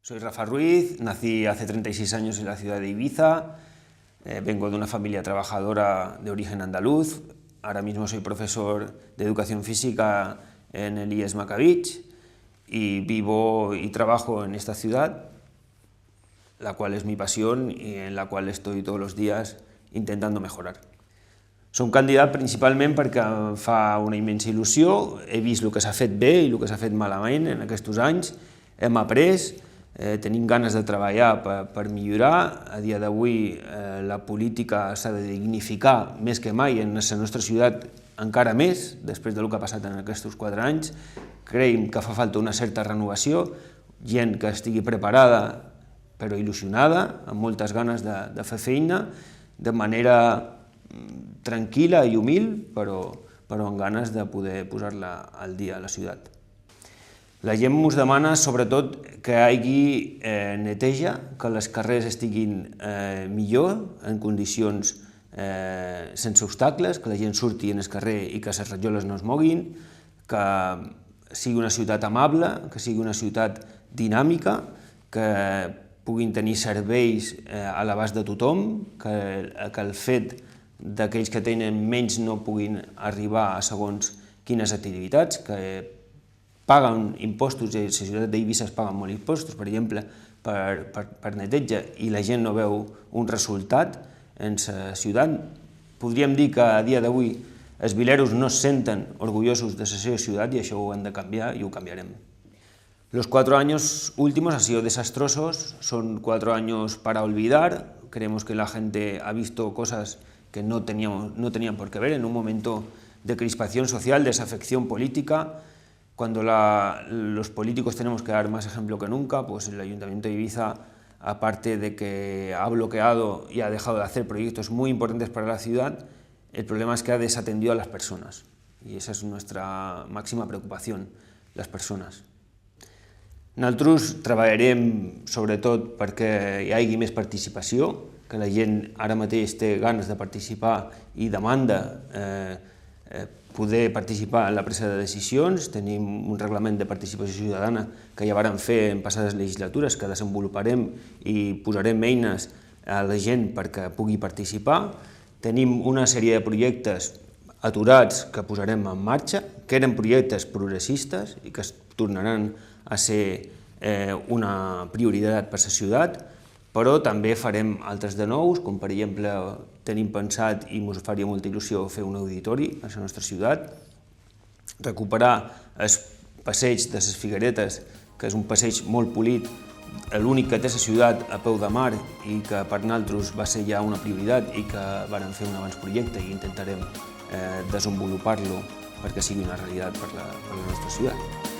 Soy Rafa Ruiz, nací hace 36 años en la ciudad de Ibiza, vengo de una familia trabajadora de origen andaluz, ahora mismo soy profesor de educación física en el IES Maccabeach y vivo y trabajo en esta ciudad, la cual es mi pasión y en la cual estoy todos los días intentando mejorar. Soc un candidat principalment perquè em fa una immensa il·lusió, he vist el que s'ha fet bé i el que s'ha fet malament en aquests anys, hem après, tenim ganes de treballar per millorar. A dia d'avui la política s'ha de dignificar més que mai en la nostra ciutat, encara més, després del que ha passat en aquests 4 anys. Creiem que fa falta una certa renovació, gent que estigui preparada però il·lusionada, amb moltes ganes de fer feina, de manera tranquil·la i humil, però amb ganes de poder posar-la al dia a la ciutat. La gent ens demana sobretot que hi hagi neteja, que les carrers estiguin millor, en condicions sense obstacles, que la gent surti en el carrer i que les rajoles no es moguin, que sigui una ciutat amable, que sigui una ciutat dinàmica, que puguin tenir serveis a l'abast de tothom, que el fet d'aquells que tenen menys no puguin arribar a segons quines activitats, que paguen impostos, i a la ciutat d'Eivissa es paguen molts impostos, per exemple, per neteja, i la gent no veu un resultat en la ciutat. Podríem dir que a dia d'avui els vileros no es senten orgullosos de la seva ciutat i això ho hem de canviar i ho canviarem. Los 4 años últimos han sido desastrosos, son 4 años para olvidar, creemos que la gente ha visto cosas que no tenían por qué ver en un momento de crispación social, de desafección política. Cuando los políticos tenemos que dar más ejemplo que nunca, pues el Ayuntamiento de Ibiza, aparte de que ha bloqueado y ha dejado de hacer proyectos muy importantes para la ciudad, el problema es que ha desatendido a las personas. Y esa es nuestra máxima preocupación, las persones. Nosaltres treballarem sobretot perquè hi hagi més participació, que la gent ara mateix té ganes de participar i demanda poder participar en la presa de decisions. Tenim un reglament de participació ciutadana que ja vàrem fer en passades legislatures, que desenvoluparem i posarem eines a la gent perquè pugui participar. Tenim una sèrie de projectes aturats que posarem en marxa, que eren projectes progressistes i que es tornaran a ser una prioritat per a la ciutat, però també farem altres de nous, com per exemple tenim pensat i ens faria molta il·lusió fer un auditori a la nostra ciutat, recuperar el passeig de les Figueretes, que és un passeig molt polit, l'únic que té la ciutat a peu de mar i que per nosaltres va ser ja una prioritat i que vàrem fer un avantprojecte i intentarem desenvolupar-lo perquè sigui una realitat per la nostra ciutat.